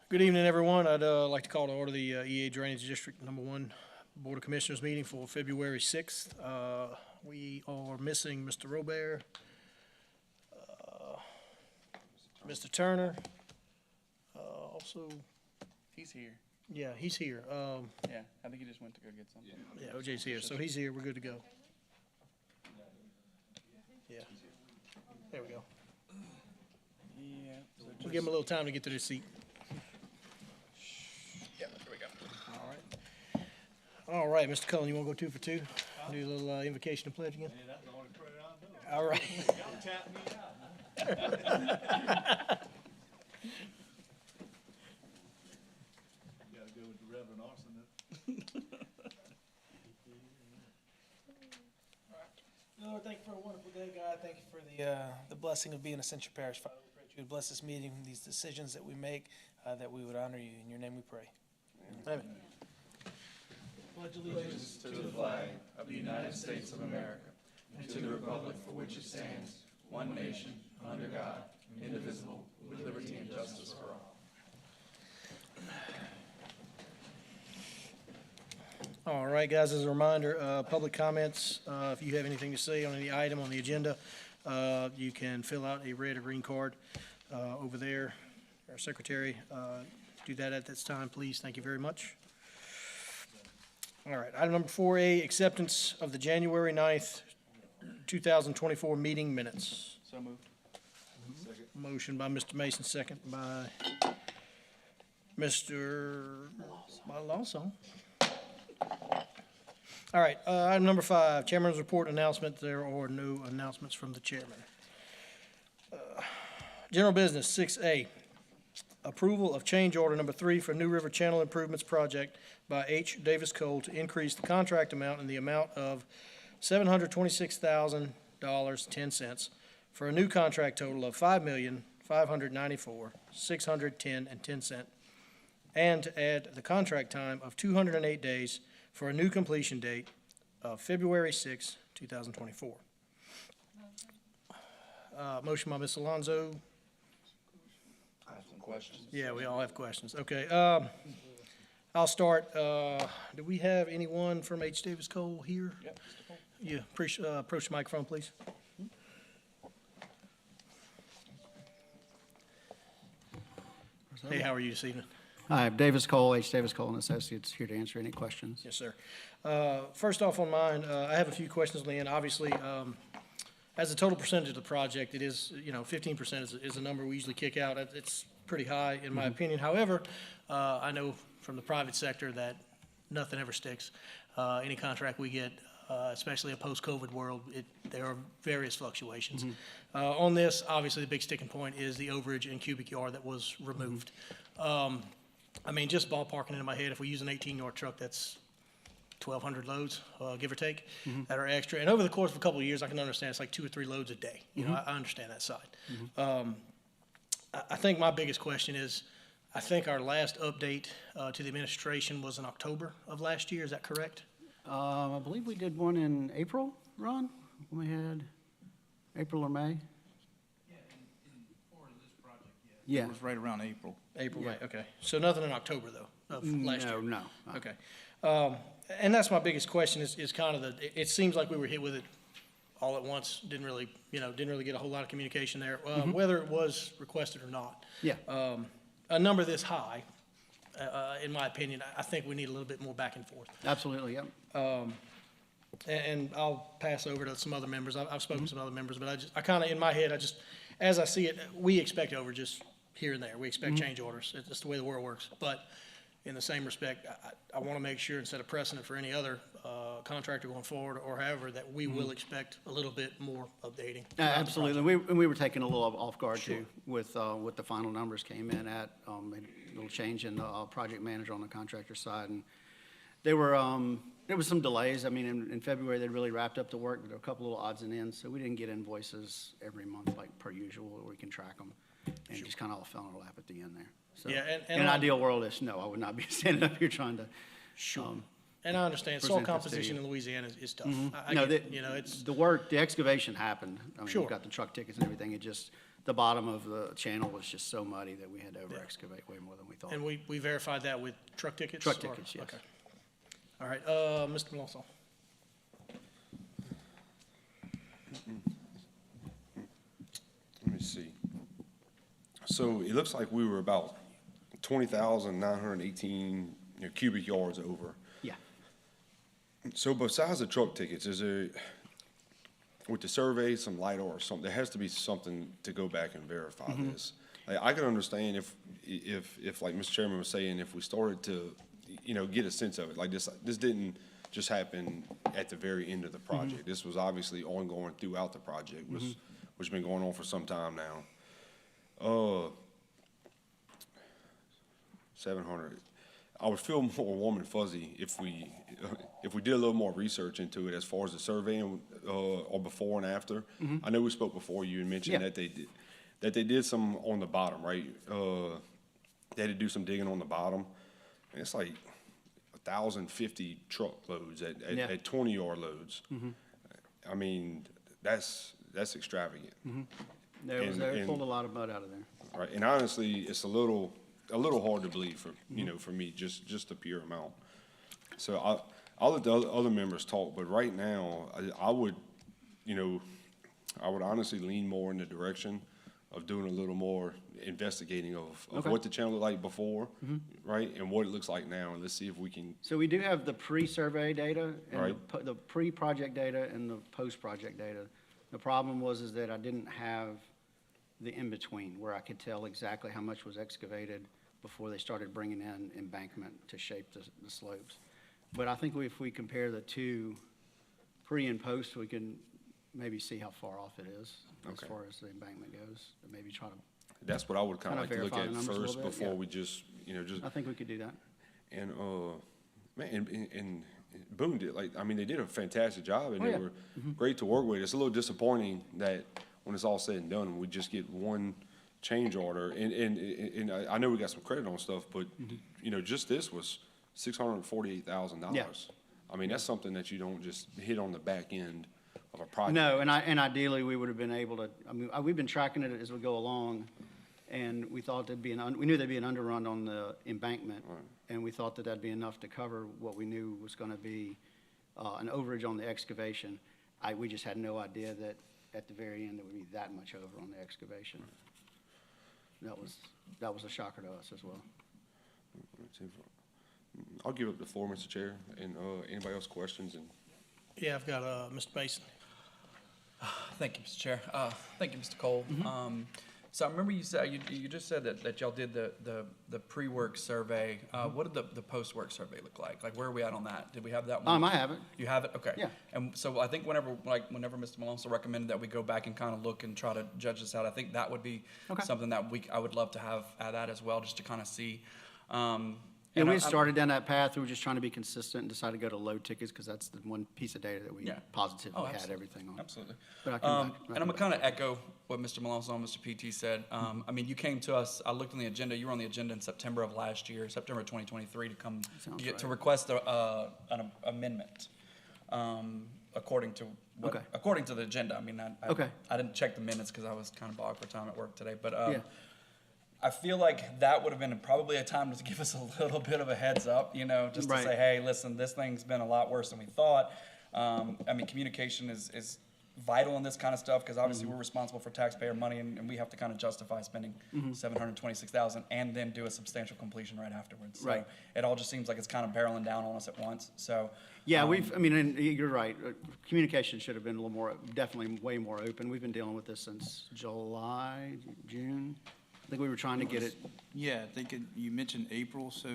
Good evening, everyone. I'd like to call to order the EA Drainage District Number 1 Board of Commissioners meeting for February 6th. We are missing Mr. Robert, Mr. Turner. Also, He's here. yeah, he's here. Yeah, I think he just went to go get something. Yeah, OJ's here, so he's here. We're good to go. Yeah, there we go. Yeah. So We'll give him a little time to get to this seat. yeah, there we go. All right. All right, Mr. Cullen, you want to go 2 for 2? Do a little invocation and pledge again? Yeah, that's the only prayer I know. All right. Y'all tap me out. You gotta go with the Reverend Arson. Lord, thank you for a wonderful day, God. Thank you for the blessing of being Ascension Parish. Father, we pray that you would bless this meeting, these decisions that we make, that we would honor you. In your name we pray. Amen. Pledge allegiance. To the flag of the United States of America and to the republic for which it stands, one nation, under God, indivisible, with liberty and justice for all. All right, guys, as a reminder, public comments, if you have anything to say on any item on the agenda, you can fill out a red or green card over there. Our secretary, do that at this time, please. Thank you very much. All right, item number 4A, acceptance of the January 9th, 2024 meeting minutes. So moved. Motion by Mr. Mason, second by Mr. Lawson. All right, item number 5, Chairman's report announcement. There are no announcements from the chairman. General business, 6A, approval of change order number 3 for New River Channel Improvements Project by H. Davis Cole to increase the contract amount in the amount of $726,000.10 for a new contract total of $5,594,610.10, and to add the contract time of 208 days for a new completion date of February 6, 2024. Motion by Ms. Alonso. I have some questions. Yeah, we all have questions. Okay, I'll start. Do we have anyone from H. Davis Cole here? Yep, Mr. Cole. Yeah, approach the microphone, please. Hey, how are you this evening? Hi, I'm Davis Cole, H. Davis Cole and Associates, here to answer any questions. Yes, sir. First off on mine, I have a few questions, Leanne. Obviously, as a total percentage of the project, it is, 15% is a number we usually kick out. It's pretty high in my opinion. However, I know from the private sector that nothing ever sticks. Any contract we get, especially a post-COVID world, there are various fluctuations. On this, obviously, the big sticking point is the overage in cubic yard that was removed. I mean, just ballparking in my head, if we use an 18-yard truck, that's 1,200 loads, give or take, that are extra. And over the course of a couple of years, I can understand it's like 2 or 3 loads a day. I understand that side. I think my biggest question is, I think our last update to the administration was in October of last year. Is that correct? I believe we did one in April, Ron, when we had April or May. Yeah. It was right around April. April, May, okay. So nothing in October, though, of last year? No. Okay. And that's my biggest question is kind of it seems like we were hit with it all at once. Didn't really get a whole lot of communication there, whether it was requested or not. Yeah. A number this high, in my opinion, I think we need a little bit more back and forth. Absolutely, yep. And I'll pass over to some other members. I've spoken to some other members, but I kind of, in my head, as I see it, we expect overages here and there. We expect change orders. It's just the way the world works. But in the same respect, I want to make sure, instead of precedent for any other contractor going forward or however, that we will expect a little bit more updating. Absolutely. We were taken a little off guard too with what the final numbers came in at, a little change in the project manager on the contractor side. And there was some delays. I mean, in February, they really wrapped up the work, but there were a couple little odds and ends. So we didn't get invoices every month like per usual, where we can track them. And just kind of all fell in our lap at the end there. So Yeah, in an ideal world, no, I would not be standing up here trying to. And I understand soil present this to composition you. in Louisiana is tough. I No, get, it's the work, the excavation happened. I mean, Sure. we've got the truck tickets and everything. It just, the bottom of the channel was just so muddy that we had to over excavate way more than we thought. And we verified that with truck tickets? Truck or- tickets, yes. Okay. All right, Mr. Malonzo. Let me see. So it looks like we were about 20,918 cubic yards over. Yeah. So besides the truck tickets, is there, with the survey, some LiDAR or something, there has to be something to go back and verify this. Like, I can understand if like Mr. Chairman was saying, if we started to, get a sense of it, like this didn't just happen at the very end of the project. This was obviously ongoing throughout the project, which has been going on for some time now. 700. I would feel more warm and fuzzy if we did a little more research into it as far as the surveying, or before and after. I know we spoke before, you had mentioned Yeah. that they did some on the bottom, right? They had to do some digging on the bottom. And it's like 1,050 truckloads Yeah. at 20-yard loads. I mean, that's extravagant. They And- pulled a lot of mud out of there. Right, and honestly, it's a little hard to believe for, for me, just the pure amount. So I'll let the other members talk, but right now, I would honestly lean more in the direction of doing a little more investigating of Okay. what the channel looked like before, right, and what it looks like now, and let's see if we can, So we do have the pre-survey data and Right. the pre-project data and the post-project data. The problem was that I didn't have the in-between where I could tell exactly how much was excavated before they started bringing in embankment to shape the slopes. But I think if we compare the two, pre and post, we can maybe see how far off it is as Okay. far as the embankment goes, and maybe try to, that's what I would kind Kinda of like to look verify the at numbers a first little bit, before yeah. we just, I think we could do that. And, man, and Boone did, like, I mean, they did a fantastic job, and Oh, they yeah. were great to work with. It's a little disappointing that when it's all said and done, we just get one change order. And I know we got some credit on stuff, but, just this was $648,000. Yeah. I mean, that's something that you don't just hit on the back end of a project. No, and ideally, we would have been able to, I mean, we've been tracking it as we go along, and we thought we knew there'd be an underrun on the embankment, and we thought that'd be enough to cover what we knew was gonna be, an overage on the excavation. We just had no idea that at the very end, it would be that much over on the excavation. That was a shocker to us as well. I'll give up the floor, Mr. Chair, and anybody else questions? And Yeah, I've got, Mr. Mason. Thank you, Mr. Chair. Thank you, Mr. Cole. So I remember you said, you just said that y'all did the pre-work survey. What did the post-work survey look like? Like, where are we at on that? Did we have that one? I have it. You have it? Okay. Yeah. And so I think whenever Mr. Malonzo recommended that we go back and kind of look and try to judge this out, I think that would be Okay. something that I would love to have at that as well, just to kind of see. Yeah, And we I- started down that path. We were just trying to be consistent and decided to go to load tickets because that's the one piece of data that we Yeah. positively Oh, had absolutely. everything on. Absolutely. But I can And back- I'm gonna kind of echo what Mr. Malonzo and Mr. PT said. I mean, you came to us, I looked on the agenda, you were on the agenda in September of last year, September 2023, to come, Sounds to right. request an amendment, according to, Okay. according to the agenda. I mean, Okay. I didn't check the minutes because I was kind of bogged for time at work today, but, Yeah. I feel like that would have been probably a time to give us a little bit of a heads up, just to Right. say, hey, listen, this thing's been a lot worse than we thought. I mean, communication is vital in this kind of stuff, because obviously we're responsible for taxpayer money, and we have to kind of justify spending $726,000 and then do a substantial completion right afterwards. So Right. it all just seems like it's kind of barreling down on us at once, so. Yeah, and you're right. Communication should have been a little more, definitely way more open. We've been dealing with this since July, June. I think we were trying to get it, Yeah, I think you mentioned April, so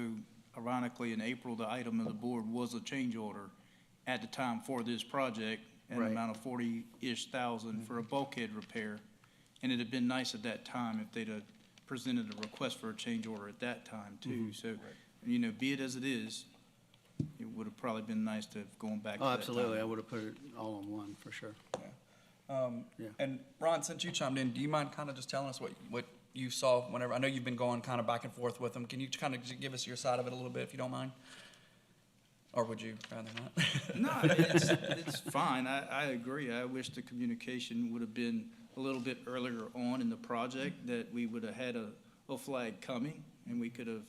ironically, in April, the item of the board was a change order at the time for this project, an Right. amount of 40-ish thousand for a bulkhead repair. And it'd have been nice at that time if they'd have presented a request for a change order at that time too. So, be it as it is, it would have probably been nice to have gone back to oh, that absolutely. I time. would have put it all on one, for sure. Yeah. And Ron, since you chimed in, do you mind kind of just telling us what you saw whenever, I know you've been going kind of back and forth with them. Can you kind of give us your side of it a little bit, if you don't mind? Or would you rather not? No, it's fine. I agree. I wish the communication would have been a little bit earlier on in the project, that we would have had a flag coming, and we could have,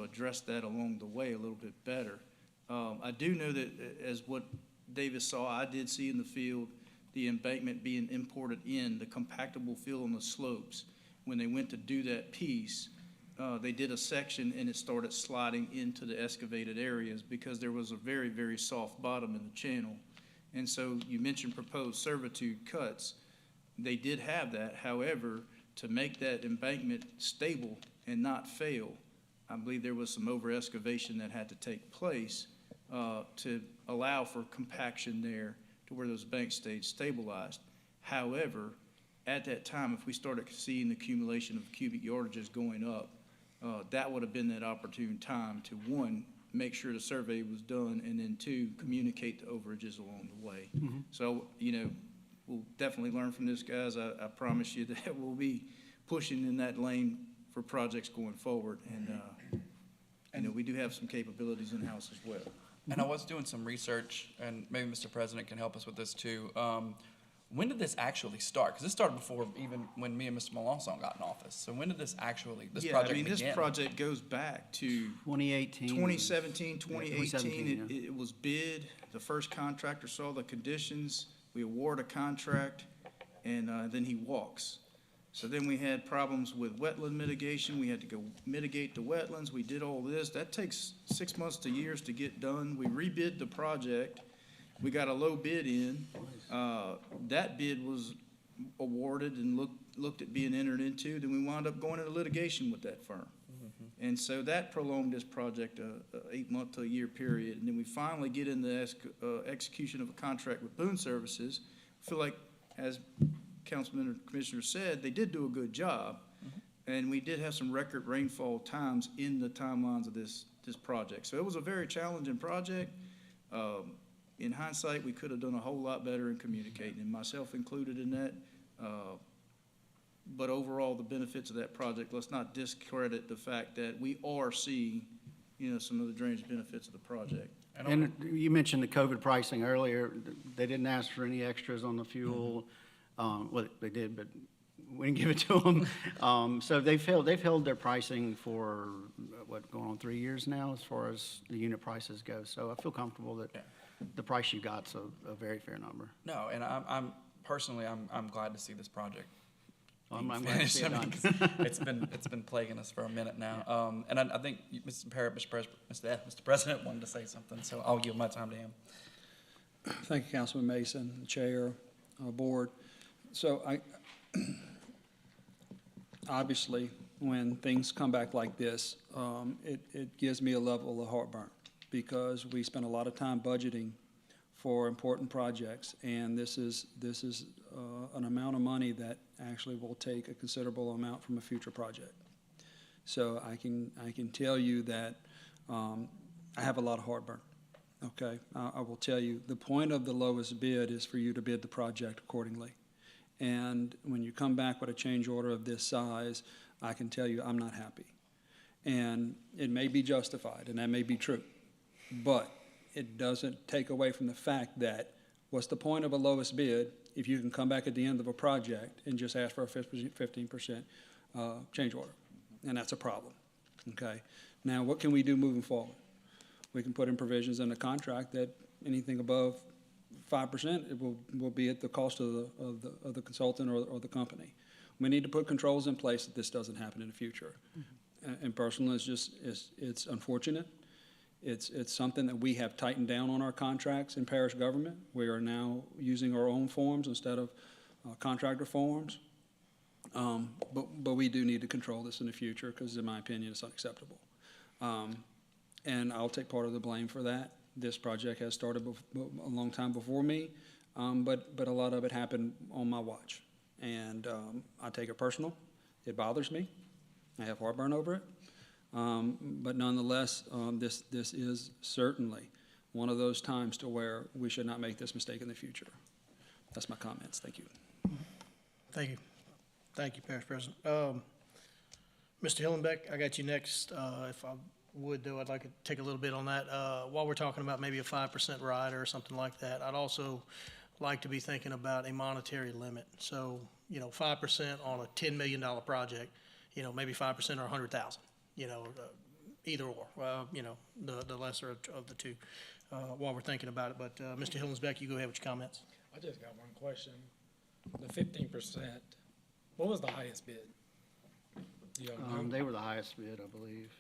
addressed that along the way a little bit better. I do know that as what Davis saw, I did see in the field, the embankment being imported in, the compactable fill on the slopes. When they went to do that piece, they did a section and it started sliding into the excavated areas because there was a very, very soft bottom in the channel. And so you mentioned proposed servitude cuts. They did have that. However, to make that embankment stable and not fail, I believe there was some over excavation that had to take place to allow for compaction there to where those banks stayed stabilized. However, at that time, if we started seeing the accumulation of cubic yardages going up, that would have been that opportune time to, one, make sure the survey was done, and then two, communicate the overages along the way. So, we'll definitely learn from this, guys. I promise you that we'll be pushing in that lane for projects going forward. And, we do have some capabilities in-house as well. And I was doing some research, and maybe Mr. President can help us with this too. When did this actually start? Because this started before even when me and Mr. Melanson got in office. So when did this project begin? This project goes back to 2018. 2017, 2018. 2017, yeah. It was bid. The first contractor saw the conditions. We award a contract, and then he walks. So then we had problems with wetland mitigation. We had to go mitigate the wetlands. We did all this. That takes 6 months to years to get done. We rebid the project. We got a low bid in. That bid was awarded and looked at being entered into. Then we wound up going into litigation with that firm. And so that prolonged this project a 8-month to a year period. And then we finally get in the execution of a contract with Boone Services. I feel like, as Councilman or Commissioner said, they did do a good job. And we did have some record rainfall times in the timelines of this project. So it was a very challenging project. In hindsight, we could have done a whole lot better in communicating, and myself included in that. But overall, the benefits of that project, let's not discredit the fact that we are seeing, some of the drainage benefits of the project. And you mentioned the COVID pricing earlier. They didn't ask for any extras on the fuel. Well, they did, but we didn't give it to them. So they've held their pricing for, going on 3 years now as far as the unit prices go. So I feel comfortable that the price you got's a very fair number. No, and I'm personally glad to see this project. I'm glad to see it done. It's been plaguing us for a minute now. And I think Mr. President wanted to say something, so I'll give my time to him. Thank you, Councilman Mason, Chair, Board. So obviously, when things come back like this, it gives me a level of heartburn because we spend a lot of time budgeting for important projects, and this is an amount of money that actually will take a considerable amount from a future project. So I can tell you that I have a lot of heartburn. Okay, I will tell you the point of the lowest bid is for you to bid the project accordingly. And when you come back with a change order of this size, I can tell you I'm not happy. And it may be justified, and that may be true, but it doesn't take away from the fact that what's the point of a lowest bid if you can come back at the end of a project and just ask for a 15% change order? And that's a problem, okay? Now, what can we do moving forward? We can put in provisions in the contract that anything above 5% it will be at the cost of the consultant or the company. We need to put controls in place that this doesn't happen in the future. And personally, it's unfortunate. It's something that we have tightened down on our contracts in parish government. We are now using our own forms instead of contractor forms. But we do need to control this in the future because, in my opinion, it's unacceptable. And I'll take part of the blame for that. This project has started a long time before me, but a lot of it happened on my watch. And I take it personal. It bothers me. I have heartburn over it. But nonetheless, this is certainly one of those times to where we should not make this mistake in the future. That's my comments. Thank you. Thank you. Thank you, Parish President. Mr. Hillenbeck, I got you next. If I would, though, I'd like to take a little bit on that. While we're talking about maybe a 5% rider or something like that, I'd also like to be thinking about a monetary limit. So, 5% on a $10 million project, maybe 5% or 100,000, either or, the lesser of the two, while we're thinking about it. But, Mr. Hillensbeck, you go ahead with your comments. I just got one question. The 15%, what was the highest bid? Do y'all know? They were the highest bid, I believe.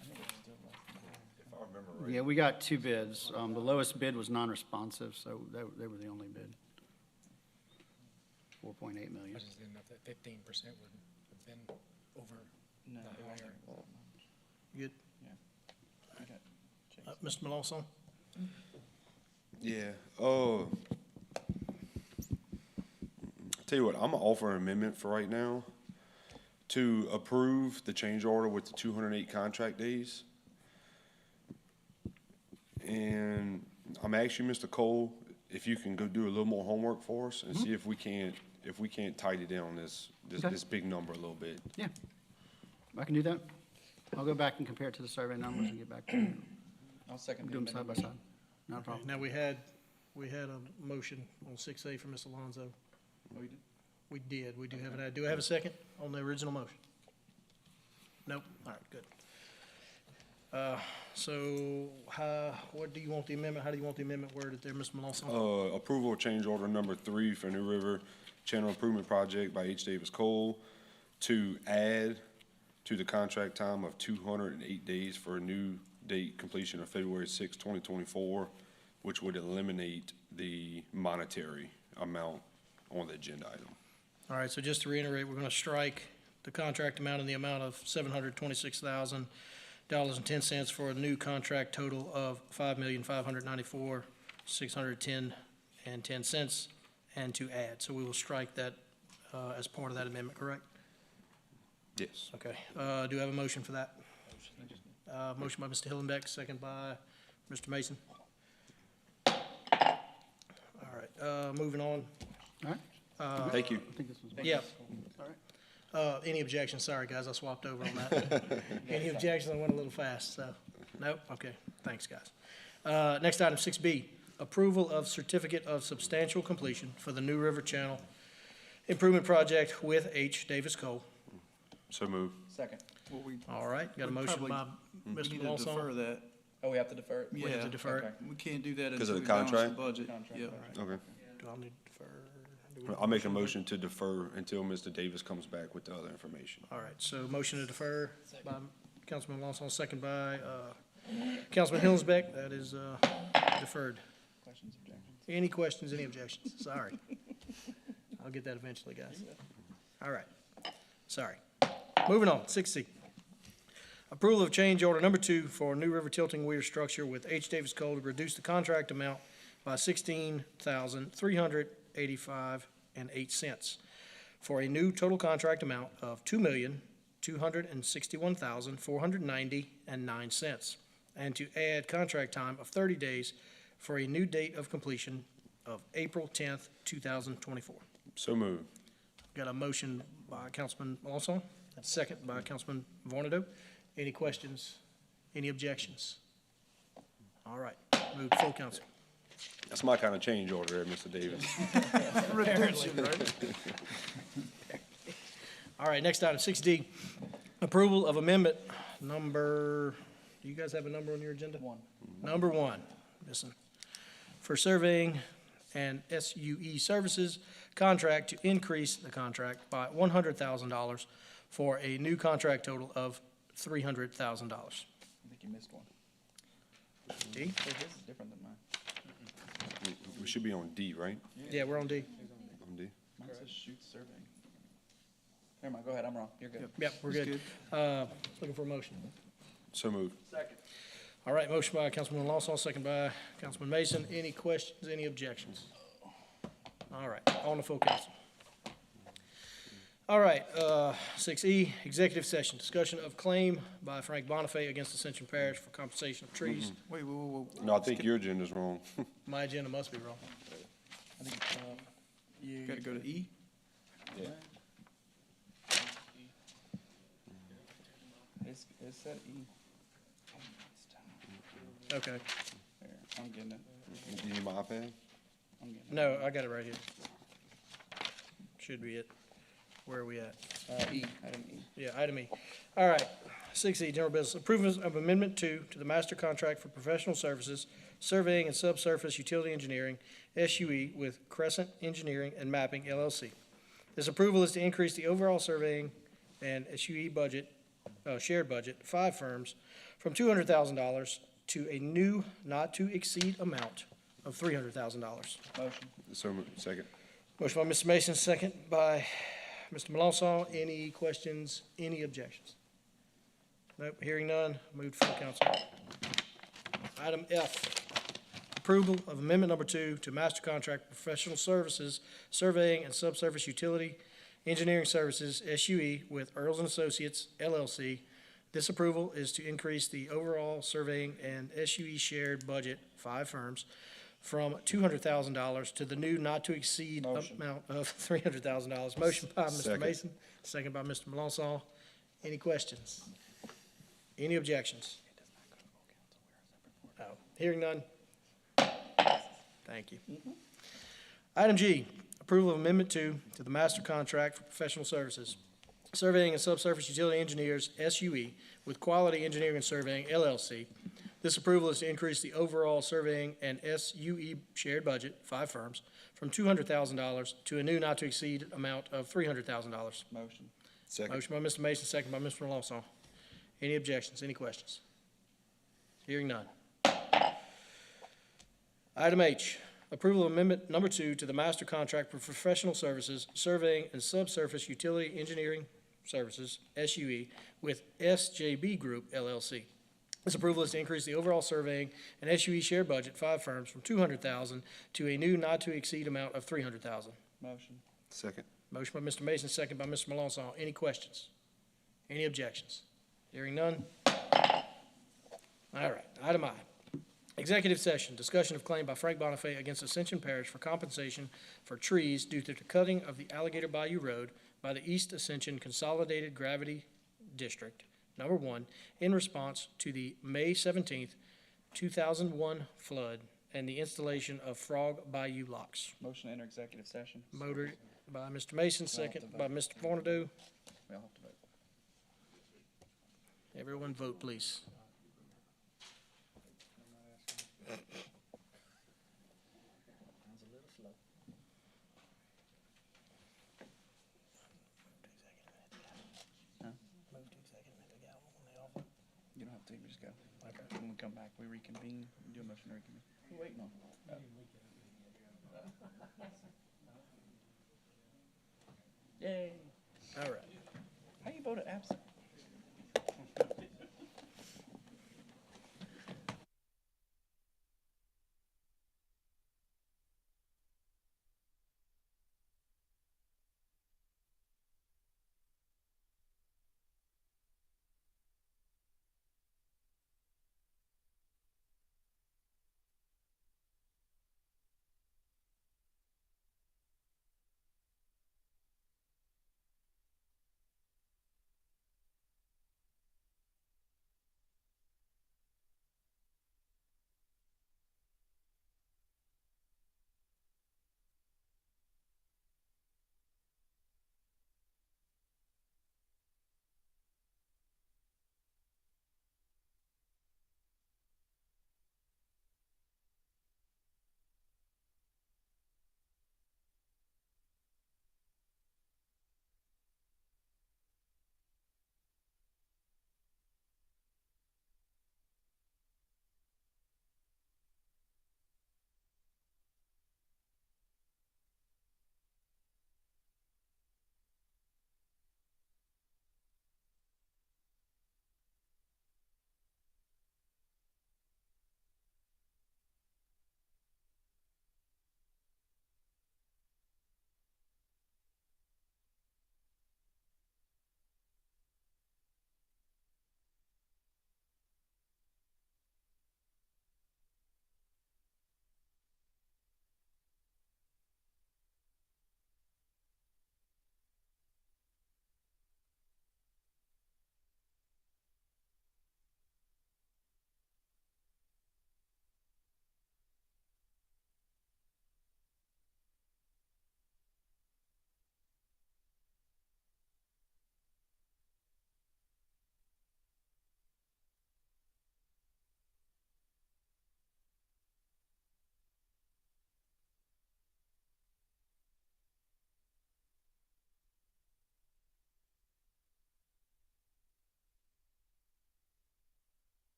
If I remember right. Yeah, we got two bids. The lowest bid was non-responsive, so they were the only bid. 4.8 million. I just didn't know if that 15% would have been over No, the higher. Good? Yeah. Mr. Melanson? Yeah, tell you what, I'm gonna offer an amendment for right now to approve the change order with the 208 contract days. And I'm asking Mr. Cole if you can go do a little more homework for us and see if we can't tighten down this Okay. big number a little bit. Yeah, I can do that. I'll go back and compare it to the survey numbers and get back to you. I'll second the Do them side by amendment. side. Not a problem. Now, we had a motion on 6A from Ms. Alonso. Oh, you did? We did. We do have do I have a second on the original motion? Nope. All right, good. So, what do you want the amendment, how do you want the amendment worded there, Mr. Melanson? Approval of change order number 3 for New River Channel Improvement Project by H. Davis Cole to add to the contract time of 208 days for a new date completion of February 6, 2024, which would eliminate the monetary amount on the agenda item. All right, so just to reiterate, we're going to strike the contract amount in the amount of $726,000.10 for a new contract total of $5,594,610.10, and to add. So we will strike that as part of that amendment, correct? Yes. Okay. Do I have a motion for that? Motion by Mr. Hillenbeck, second by Mr. Mason. All right, moving on. All right, Thank you. I think this was. Yeah. All right. Any objections? Sorry, guys, I swapped over on that. Any objections? I went a little fast, so, nope, okay, thanks, guys. Next item, 6B, approval of certificate of substantial completion for the New River Channel Improvement Project with H. Davis Cole. So move. Second. What we, All right, got a We motion by we Mr. need to defer Melanson. that. Oh, we have to defer it? We have to Yeah. defer it. Okay. We can't do that 'Cause of until the we balance the contract? budget. Contract, Yeah. all right. Okay. Do I need to defer? I'll make a motion to defer until Mr. Davis comes back with the other information. All right, so motion to defer by Councilman Lawson, second by Councilman Hillsbeck. That is deferred. Questions, objections? Any questions, any objections? Sorry. I'll get that eventually, guys. All right, sorry. Moving on, 6C. Approval of change order number 2 for New River Tilting Weir Structure with H. Davis Cole to reduce the contract amount by $16,385.08 for a new total contract amount of $2,261,490.09, and to add contract time of 30 days for a new date of completion of April 10th, 2024. So move. Got a motion by Councilman Lawson, second by Councilman Vornado. Any questions? Any objections? All right, move to full council. That's my kind of change order there, Mr. Davis. All right, next item, 6D, approval of amendment number, do you guys have a number on your agenda? 1. Number 1, listen, for surveying and SUE services contract to increase the contract by $100,000 for a new contract total of $300,000. I think you missed one. D? So this is different than mine. We should be on D, right? Yeah, we're on D. On D. Mine says shoot surveying. Never mind, go ahead, I'm wrong. You're good. Yep, we're That's good. Looking for a motion. So move. All right, motion by Councilman Lawson, second by Councilman Mason. Any questions, any objections? All right, on the full council. All right, 6E, executive session, discussion of claim by Frank Bonifay against Ascension Parish for compensation of trees. Wait, whoa, whoa, whoa. No, I think your agenda's wrong. My agenda must be wrong. I think, you. Gotta go to E? Yeah. It said E. Okay, There, I'm getting it. Do you need my iPad? I'm getting it. No, I got it right here. Should be it. Where are we at? E, item E. Yeah, item E. All right, 6E, general business. Approval of Amendment 2 to the master contract for professional services, surveying and subsurface utility engineering, SUE, with Crescent Engineering and Mapping LLC. This approval is to increase the overall surveying and SUE budget, shared budget, 5 firms, from $200,000 to a new not-to-exceed amount of $300,000. Motion. So moved. Second. Motion by Mr. Mason, second by Mr. Melanson. Any questions, any objections? Nope, hearing none, move to full council. Item F, approval of amendment number 2 to master contract professional services, surveying and subsurface utility engineering services, SUE, with Earls and Associates LLC. This approval is to increase the overall surveying and SUE shared budget, 5 firms, from $200,000 to the new not-to-exceed Motion. amount of $300,000. Motion by Mr. Second. Mason, second by Mr. Melanson. Any questions? Any objections? Oh, hearing none. Thank you. Item G, approval of Amendment 2 to the master contract for professional services, surveying and subsurface utility engineers, SUE, with Quality Engineering and Surveying, LLC. This approval is to increase the overall surveying and SUE shared budget, 5 firms, from $200,000 to a new not-to-exceed amount of $300,000. Motion. Second. Motion by Mr. Mason, second by Mr. Lawson. Any objections, any questions? Hearing none. Item H, approval of amendment number 2 to the master contract for professional services, surveying and subsurface utility engineering services, SUE, with SJB Group LLC. This approval is to increase the overall surveying and SUE share budget, 5 firms, from $200,000 to a new not-to-exceed amount of $300,000. Motion. Second. Motion by Mr. Mason, second by Mr. Melanson. Any questions? Any objections? Hearing none. All right, item I. Executive session, discussion of claim by Frank Bonifay against Ascension Parish for compensation for trees due to the cutting of the Alligator Bayou Road by the East Ascension Consolidated Gravity District, number 1, in response to the May 17th, 2001 flood and the installation of Frog Bayou locks. Motion to enter executive session. Motor by Mr. Mason, second by Mr. Fornado. We all have to vote. Everyone vote, please. You don't have to, we just go. Okay. When we come back, we reconvene, do a motion to reconvene. Who are we waiting on? Yay. All right. How you voted absent?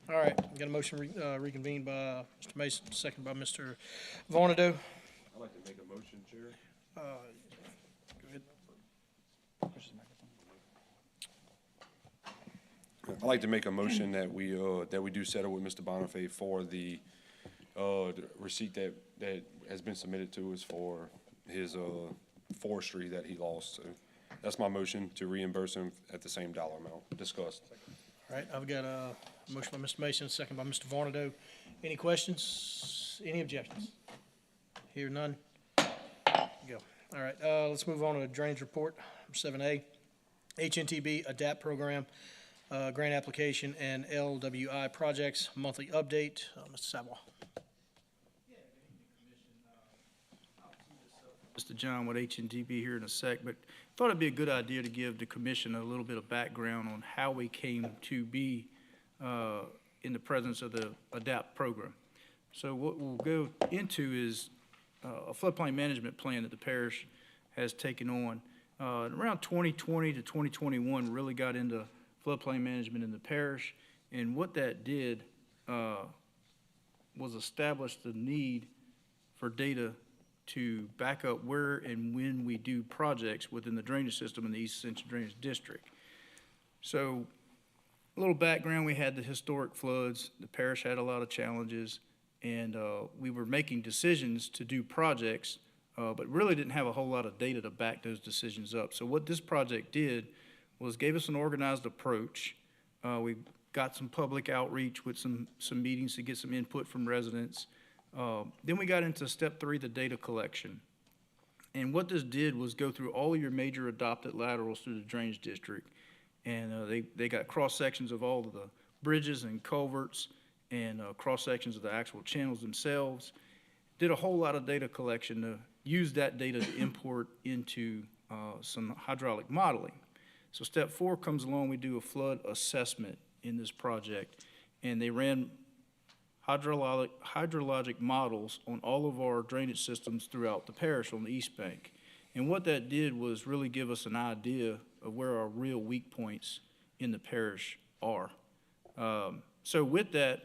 All right, got a motion reconvened by Mr. Mason, second by Mr. Vornado. I'd like to make a motion, Chair. Go ahead. I'd like to make a motion that we do settle with Mr. Bonifay for the receipt that has been submitted to us for his, forestry that he lost. So that's my motion, to reimburse him at the same dollar amount discussed. All right, I've got a motion by Mr. Mason, second by Mr. Vornado. Any questions? Any objections? Hear none? Go. All right, let's move on to drainage report, 7A. HNTB ADAPT program, grant application and LWI projects, monthly update. Mr. Savoy. Mr. John with H&DB here in a sec, but thought it'd be a good idea to give the commission a little bit of background on how we came to be in the presence of the ADAPT program. So what we'll go into is a floodplain management plan that the parish has taken on. Around 2020 to 2021, really got into floodplain management in the parish, and what that did was establish the need for data to back up where and when we do projects within the drainage system in the East Ascension Drainage District. So, a little background, we had the historic floods, the parish had a lot of challenges, and we were making decisions to do projects, but really didn't have a whole lot of data to back those decisions up. So what this project did was gave us an organized approach. We got some public outreach with some meetings to get some input from residents. Then we got into step 3, the data collection. And what this did was go through all your major adopted laterals through the drainage district. And they got cross-sections of all of the bridges and culverts and cross-sections of the actual channels themselves. Did a whole lot of data collection to use that data to import into some hydraulic modeling. So step 4 comes along, we do a flood assessment in this project. And they ran hydrologic models on all of our drainage systems throughout the parish on the East Bank. And what that did was really give us an idea of where our real weak points in the parish are. So with that,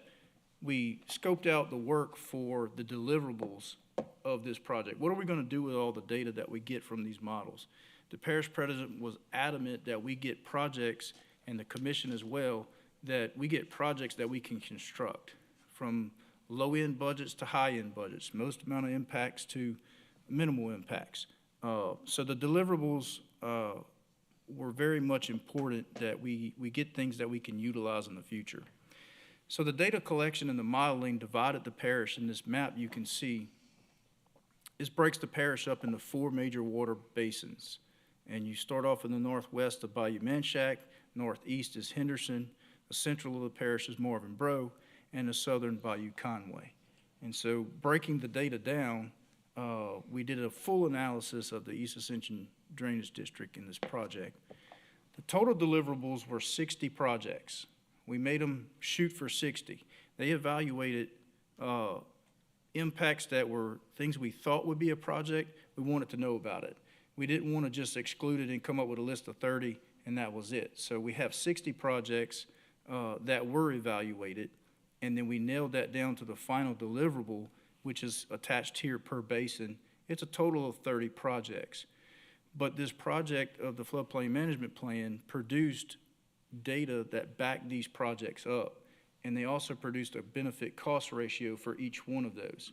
we scoped out the work for the deliverables of this project. What are we going to do with all the data that we get from these models? The parish president was adamant that we get projects, and the commission as well, that we get projects that we can construct, from low-end budgets to high-end budgets, most amount of impacts to minimal impacts. So the deliverables were very much important, that we get things that we can utilize in the future. So the data collection and the modeling divided the parish. In this map you can see, this breaks the parish up into 4 major water basins. And you start off in the northwest of Bayou Manchac, northeast is Henderson, the central of the parish is Marvin Bro, and the southern Bayou Conway. And so breaking the data down, we did a full analysis of the East Ascension Drainage District in this project. The total deliverables were 60 projects. We made them shoot for 60. They evaluated impacts that were things we thought would be a project. We wanted to know about it. We didn't want to just exclude it and come up with a list of 30, and that was it. So we have 60 projects that were evaluated, and then we nailed that down to the final deliverable, which is attached here per basin. It's a total of 30 projects. But this project of the floodplain management plan produced data that backed these projects up, and they also produced a benefit cost ratio for each one of those.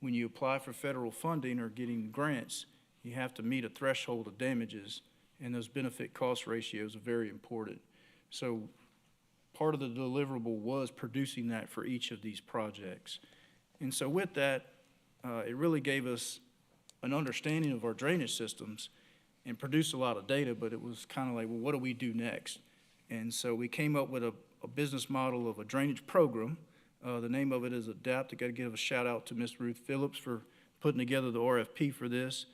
When you apply for federal funding or getting grants, you have to meet a threshold of damages, and those benefit cost ratios are very important. So part of the deliverable was producing that for each of these projects. And so with that, it really gave us an understanding of our drainage systems and produced a lot of data, but it was kind of like, well, what do we do next? And so we came up with a business model of a drainage program. The name of it is ADAPT. I got to give a shout out to Ms. Ruth Phillips for putting together the RFP for this.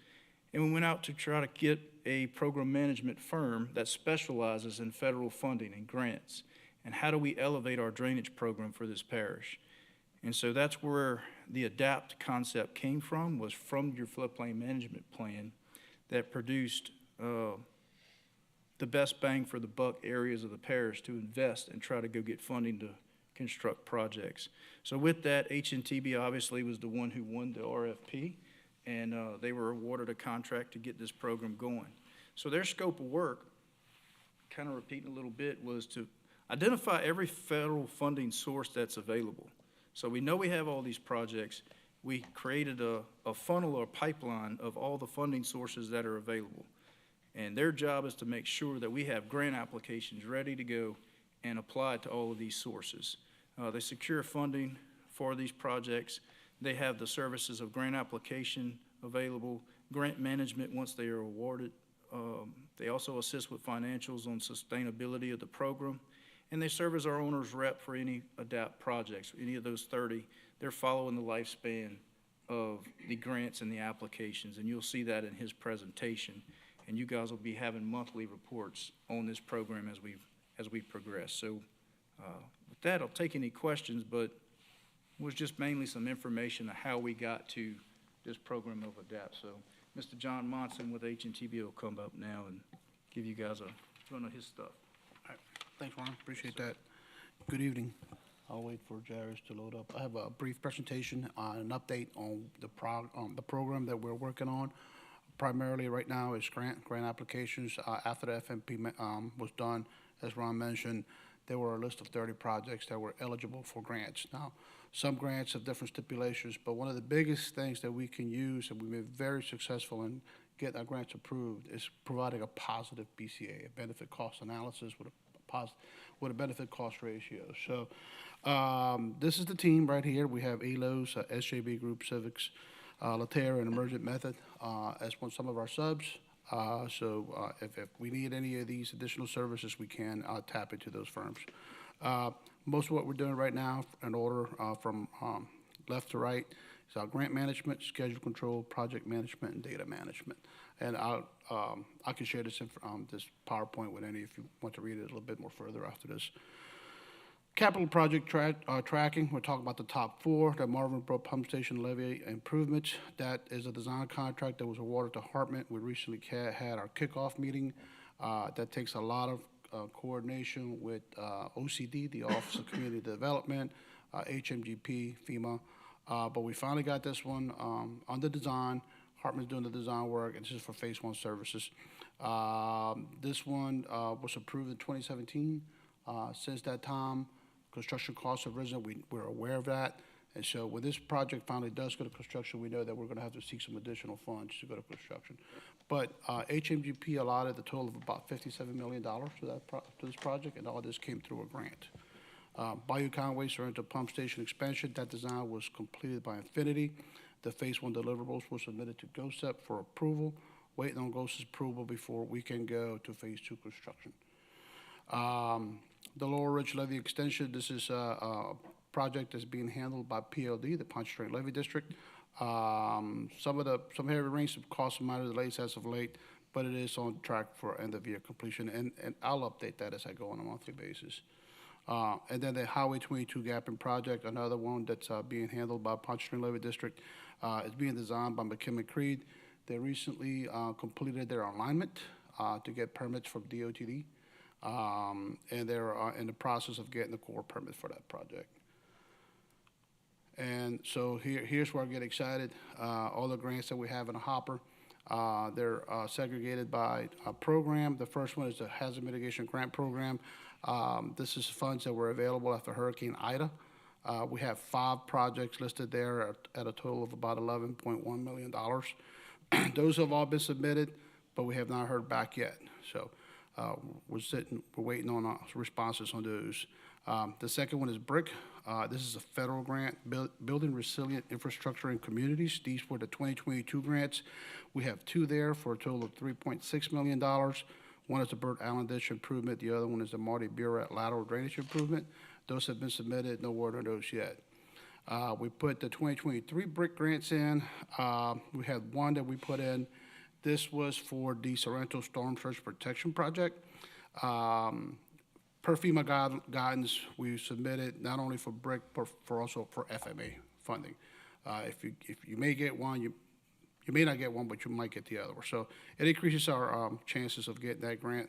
And we went out to try to get a program management firm that specializes in federal funding and grants. And how do we elevate our drainage program for this parish? And so that's where the ADAPT concept came from, was from your floodplain management plan that produced the best bang for the buck areas of the parish to invest and try to go get funding to construct projects. So with that, HNTB obviously was the one who won the RFP, and they were awarded a contract to get this program going. So their scope of work, kind of repeating a little bit, was to identify every federal funding source that's available. So we know we have all these projects. We created a funnel or pipeline of all the funding sources that are available. And their job is to make sure that we have grant applications ready to go and apply to all of these sources. They secure funding for these projects. They have the services of grant application available, grant management once they are awarded. They also assist with financials on sustainability of the program. And they serve as our owner's rep for any ADAPT projects, any of those 30. They're following the lifespan of the grants and the applications, and you'll see that in his presentation. And you guys will be having monthly reports on this program as we progress. So with that, I'll take any questions, but it was just mainly some information on how we got to this program of ADAPT. So Mr. John Monson with HNTB will come up now and give you guys a run of his stuff. Thanks, Ron. Appreciate that. Good evening. I'll wait for Jairus to load up. I have a brief presentation, an update on the program that we're working on. Primarily right now is grant applications. After the FMP was done, as Ron mentioned, there were a list of 30 projects that were eligible for grants. Now, some grants have different stipulations, but one of the biggest things that we can use, and we've been very successful in getting our grants approved, is providing a positive BCA, a benefit cost analysis with a benefit cost ratio. So this is the team right here. We have ELOS, SJB Group, Civics, Laterra, and Emergent Method as some of our subs. If we need any of these additional services, we can tap into those firms. Most of what we're doing right now, in order from left to right, is our grant management, schedule control, project management, and data management. And I can share this PowerPoint with any if you want to read it a little bit more further after this. Capital project tracking, we're talking about the top 4, the Marvin Brook Pump Station Levee improvements. That is a design contract that was awarded to Hartman. We recently had our kickoff meeting. That takes a lot of coordination with OCD, the Office of Community Development, HMGP, FEMA. But we finally got this one under design. Hartman's doing the design work, and this is for Phase 1 services. This one was approved in 2017. Since that time, construction costs have risen. We're aware of that. And so when this project finally does go to construction, we know that we're going to have to seek some additional funds to go to construction. But HMGP allotted a total of about $57 million to this project, and all this came through a grant. Bayou Conway Sorrento Pump Station expansion, that design was completed by Infinity. The Phase 1 deliverables were submitted to GOSEP for approval, waiting on GOSEP's approval before we can go to Phase 2 construction. The Lower Ridge Levee Extension, this is a project that's being handled by PLD, the Pontchartrain Levee District. Some heavy rains have caused some minor delays as of late, but it is on track for end-of-year completion, and I'll update that as I go on a monthly basis. And then the Highway 22 Gapping Project, another one that's being handled by Pontchartrain Levee District, is being designed by McKim & Creed. They recently completed their alignment to get permits from DOTD, and they're in the process of getting the core permit for that project. And so here's where I get excited. All the grants that we have in a hopper, they're segregated by a program. The first one is the Hazard Mitigation Grant Program. This is funds that were available after Hurricane Ida. We have 5 projects listed there at a total of about $11.1 million. Those have all been submitted, but we have not heard back yet. So we're waiting on responses on those. The second one is BRIC. This is a federal grant, Building Resilient Infrastructure in Communities. These were the 2022 grants. We have 2 there for a total of $3.6 million. One is the Burt Allen Ditch Improvement. The other one is the Marty Burett Lateral Drainage Improvement. Those have been submitted. No word on those yet. We put the 2023 BRIC grants in. We had one that we put in. This was for the Sorrento Storm Surge Protection Project. Per FEMA guidance, we submitted not only for BRIC, but also for FMA funding. If you may get one, you may not get one, but you might get the other. So it increases our chances of getting that grant,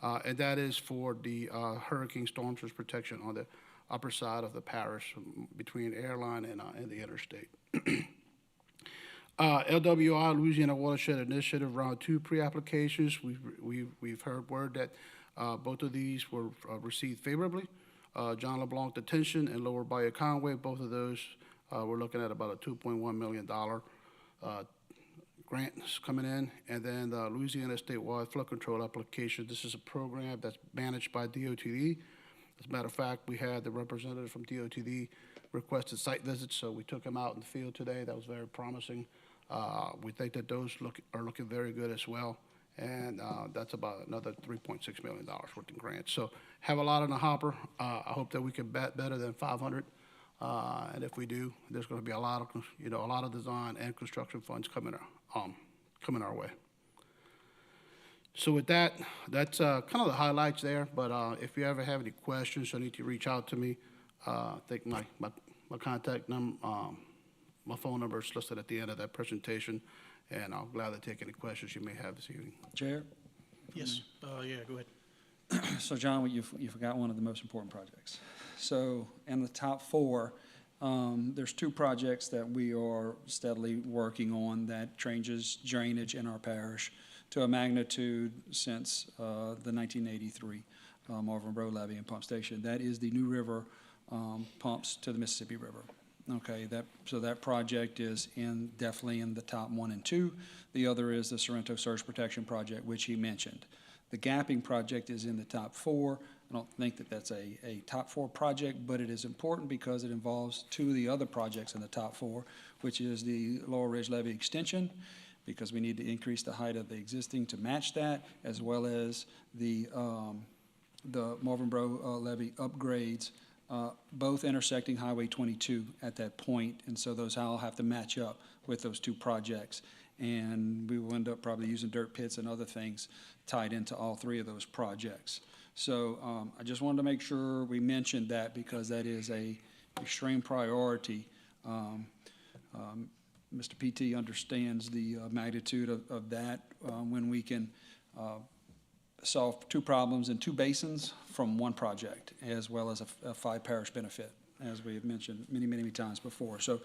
and that is for the Hurricane Storm Surge Protection on the upper side of the parish between airline and the interstate. LWI, Louisiana Watershed Initiative, round 2 pre-applications. We've heard word that both of these were received favorably. John LeBlanc Detention and Lower Bayou Conway, both of those, we're looking at about a $2.1 million grants coming in. And then the Louisiana Statewide Flood Control Application. This is a program that's managed by DOTD. As a matter of fact, we had the representative from DOTD requested site visits, so we took him out in the field today. That was very promising. We think that those are looking very good as well. And that's about another $3.6 million worth in grants. So have a lot in the hopper. I hope that we can bet better than 500. And if we do, there's going to be a lot of design and construction funds coming our way. So with that, that's kind of the highlights there. But if you ever have any questions, you need to reach out to me. I think my contact number, my phone number is listed at the end of that presentation, and I'll gladly take any questions you may have this evening. Chair? Yes, yeah, go ahead. So John, you forgot one of the most important projects. So in the top 4, there's 2 projects that we are steadily working on that changes drainage in our parish to a magnitude since the 1983 Marvin Road Levee and Pump Station. That is the New River pumps to the Mississippi River. Okay, so that project is definitely in the top 1 and 2. The other is the Sorrento Surge Protection Project, which he mentioned. The gapping project is in the top 4. I don't think that that's a top 4 project, but it is important because it involves 2 of the other projects in the top 4, which is the Lower Ridge Levee Extension, because we need to increase the height of the existing to match that, as well as the Marvin Road Levee upgrades, both intersecting Highway 22 at that point, and so those all have to match up with those 2 projects. And we will end up probably using dirt pits and other things tied into all 3 of those projects. So I just wanted to make sure we mentioned that because that is a extreme priority. Mr. PT understands the magnitude of that when we can solve 2 problems in 2 basins from 1 project, as well as a 5 parish benefit, as we have mentioned many times before. So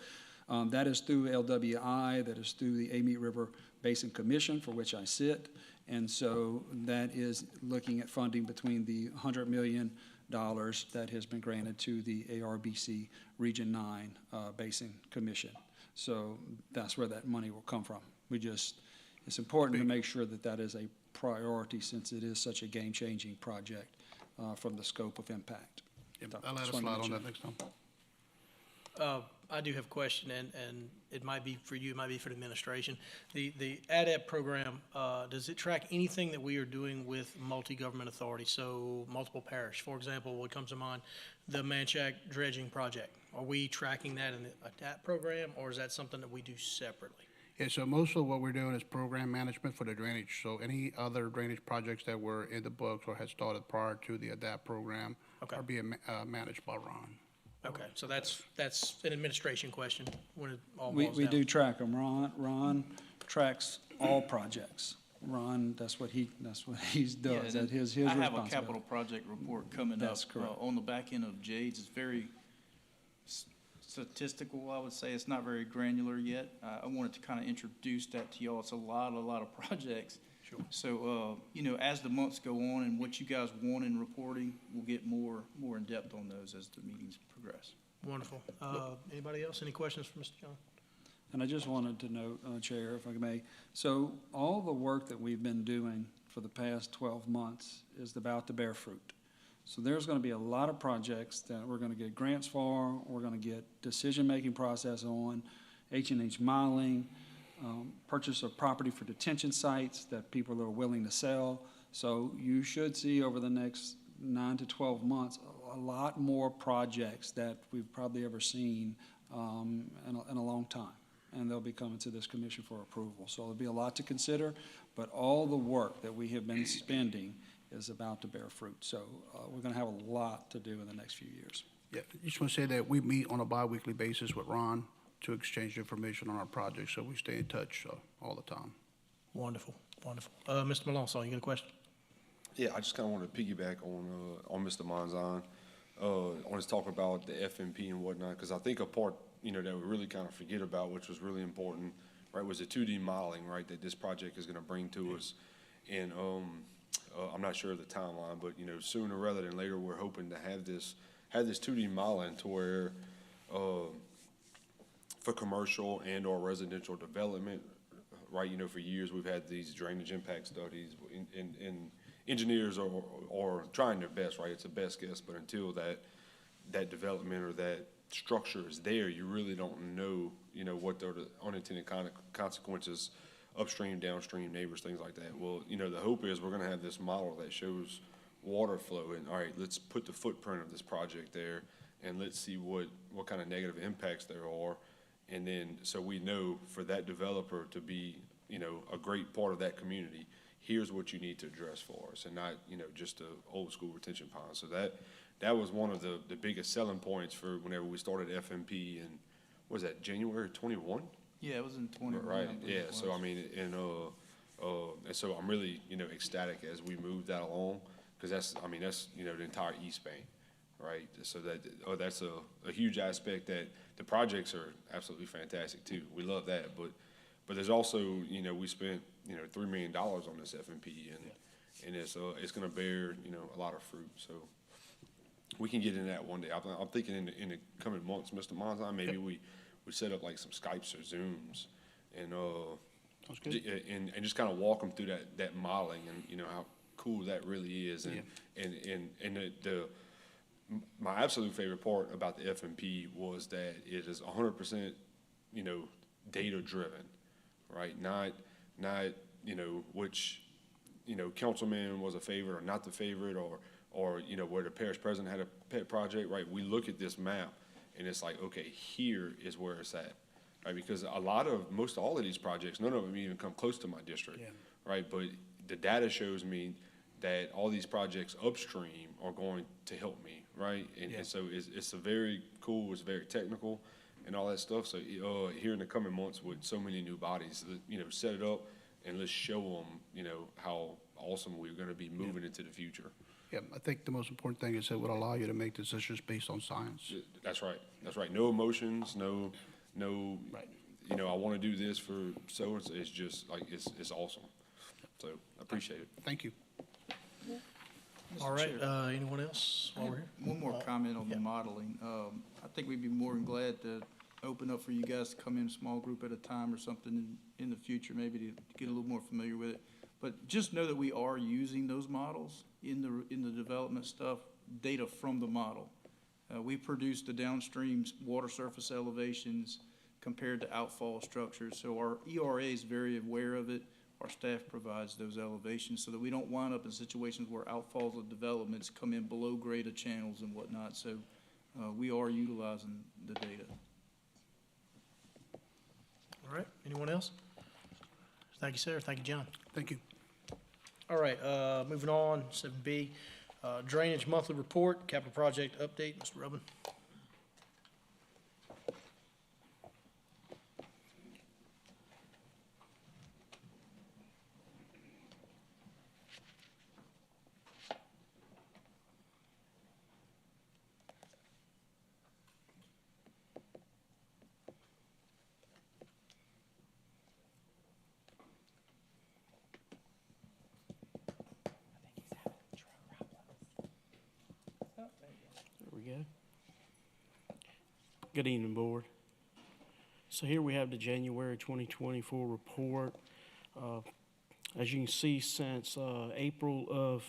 that is through LWI, that is through the Amite River Basin Commission, for which I sit. And so that is looking at funding between the $100 million that has been granted to the ARBC Region 9 Basin Commission. So that's where that money will come from. It's important to make sure that that is a priority since it is such a game-changing project from the scope of impact. I'll let us slide on that next time. I do have a question, and it might be for you, it might be for the administration. The ADAPT program, does it track anything that we are doing with multi-government authority, so multiple parish? For example, what comes to mind, the Manchac dredging project. Are we tracking that in the ADAPT program, or is that something that we do separately? Yeah, so most of what we're doing is program management for the drainage. So any other drainage projects that were in the books or had started prior to the ADAPT program are being managed by Ron. Okay, so that's an administration question when it all We boils down. do track them. Ron tracks all projects. Ron, that's what he does. Yeah, That's and his I have a responsibility. capital project report coming up. That's correct. On the back end of Jade's. It's very statistical, I would say. It's not very granular yet. I wanted to kind of introduce that to y'all. It's a lot of projects. Sure. So, as the months go on and what you guys want in reporting, we'll get more in depth on those as the meetings progress. Wonderful. Anybody else? Any questions for Mr. John? And I just wanted to note, Chair, if I may, so all the work that we've been doing for the past 12 months is about to bear fruit. So there's going to be a lot of projects that we're going to get grants for, we're going to get decision-making process on, H&H modeling, purchase of property for detention sites that people are willing to sell. So you should see over the next 9 to 12 months a lot more projects that we've probably ever seen in a long time. And they'll be coming to this commission for approval. So there'll be a lot to consider, but all the work that we have been spending is about to bear fruit. So we're going to have a lot to do in the next few years. Yeah, I just want to say that we meet on a bi-weekly basis with Ron to exchange information on our projects, so we stay in touch all the time. Wonderful, wonderful. Mr. Melanson, you got a question? Yeah, I just kind of wanted to piggyback on Mr. Monzon. on his talk about the FMP and whatnot, because I think a part, you know, that we really kind of forget about, which was really important, right, was the 2D modeling, right, that this project is gonna bring to us. And, I'm not sure of the timeline, but, you know, sooner rather than later, we're hoping to have this 2D modeling to where, for commercial and or residential development, right, you know, for years, we've had these drainage impact studies, and engineers are trying their best, right, it's a best guess, but until that development or that structure is there, you really don't know, you know, what the unintended consequences upstream, downstream, neighbors, things like that. Well, you know, the hope is we're gonna have this model that shows water flow, and all right, let's put the footprint of this project there, and let's see what kind of negative impacts there are. And then, so we know for that developer to be, you know, a great part of that community, here's what you need to address for us, and not, you know, just a old school retention pond. So that was one of the biggest selling points for whenever we started FMP in, what was that, January 21? Yeah, it was in 21. Right, I believe yeah, it so was. I mean, and so I'm really, you know, ecstatic as we move that along, because that's, you know, the entire East Bank, right? So that's a huge aspect that the projects are absolutely fantastic too. We love that, but there's also, you know, we spent, you know, $3 million on this FMP, and it's gonna bear, you know, a lot of fruit, so we can get into that one day. I'm thinking in the coming months, Mr. Monzon, maybe we set up like some Skypes or Zooms, and Sounds good. and just kind of walk them through that modeling, and you know how cool that really is, and my absolute favorite part about the FMP was that it is 100%, you know, data driven, right? Not you know, which, you know, councilman was a favorite or not the favorite, or you know, where the parish president had a pet project, right? We look at this map and it's like, okay, here is where it's at, right? Because most all of these projects, none of them even come close to my district, right? But the data shows me that all these projects upstream are going to help me, right? And so it's a very cool, it's very technical and all that stuff. So here in the coming months with so many new bodies, you know, set it up and let's show them, you know, how awesome we're gonna be moving into the future. Yeah, I think the most important thing is it would allow you to make decisions based on science. That's right. That's right. No emotions, no, Right. you know, I want to do this for so, it's just like, it's awesome. So I appreciate it. Thank you. All right, anyone else while we're here? One more comment on the modeling. I think we'd be more than glad to open up for you guys to come in a small group at a time or something in the future, maybe to get a little more familiar with it. But just know that we are using those models in the development stuff, data from the model. We produce the downstream water surface elevations compared to outfall structures. So our ERA is very aware of it. Our staff provides those elevations so that we don't wind up in situations where outfalls of developments come in below grade of channels and whatnot. So we are utilizing the data. All right, anyone else? Thank you, sir. Thank you, John. Thank you. All right, moving on, 7B, Drainage Monthly Report, Capital Project Update, Mr. Rubin. There we go. Good evening, Board. So here we have the January 2024 report. As you can see, since April of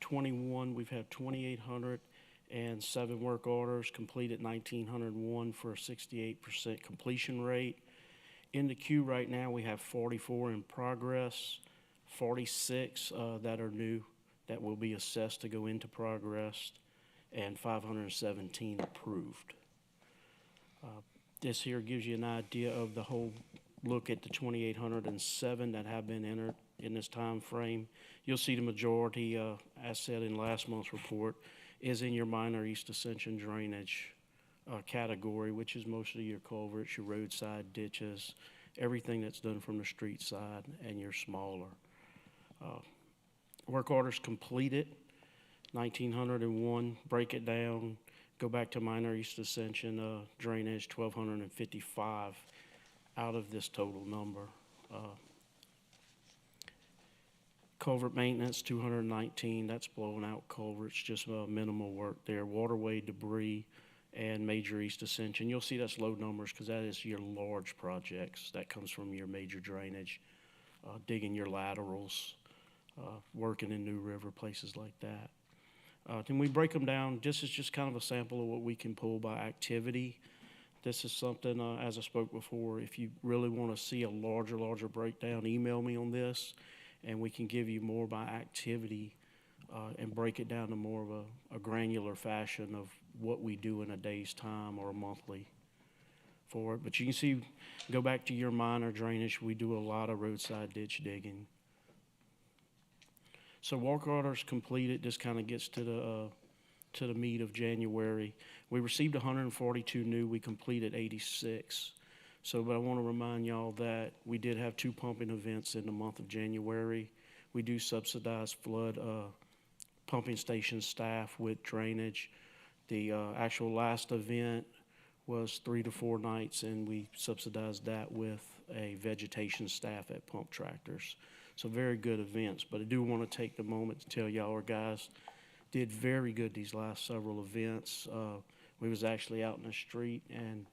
21, we've had 2,807 work orders, completed 1,901 for a 68% completion rate. In the queue right now, we have 44 in progress, 46 that are new that will be assessed to go into progress, and 517 approved. This here gives you an idea of the whole look at the 2,807 that have been entered in this time frame. You'll see the majority, as said in last month's report, is in your minor East Ascension drainage category, which is mostly your culverts, your roadside ditches, everything that's done from the street side, and your smaller. Work orders completed 1,901, break it down, go back to minor east ascension, drainage, 1,255 out of this total number. Culvert maintenance, 219, that's blowing out culverts, just minimal work there. Waterway debris and major east ascension. You'll see that's low numbers because that is your large projects. That comes from your major drainage, digging your laterals, working in New River, places like that. Then we break them down. This is just kind of a sample of what we can pull by activity. This is something, as I spoke before, if you really want to see a larger breakdown, email me on this, and we can give you more by activity and break it down to more of a granular fashion of what we do in a day's time or a monthly for it. But you can see, go back to your minor drainage, we do a lot of roadside ditch digging. So work orders completed. This kind of gets to the meat of January. We received 142 new. We completed 86. So, but I want to remind y'all that we did have 2 pumping events in the month of January. We do subsidize flood pumping station staff with drainage. The actual last event was 3 to 4 nights, and we subsidized that with a vegetation staff at pump tractors. So very good events, but I do want to take the moment to tell y'all our guys did very good these last several events. We was actually out in the street, and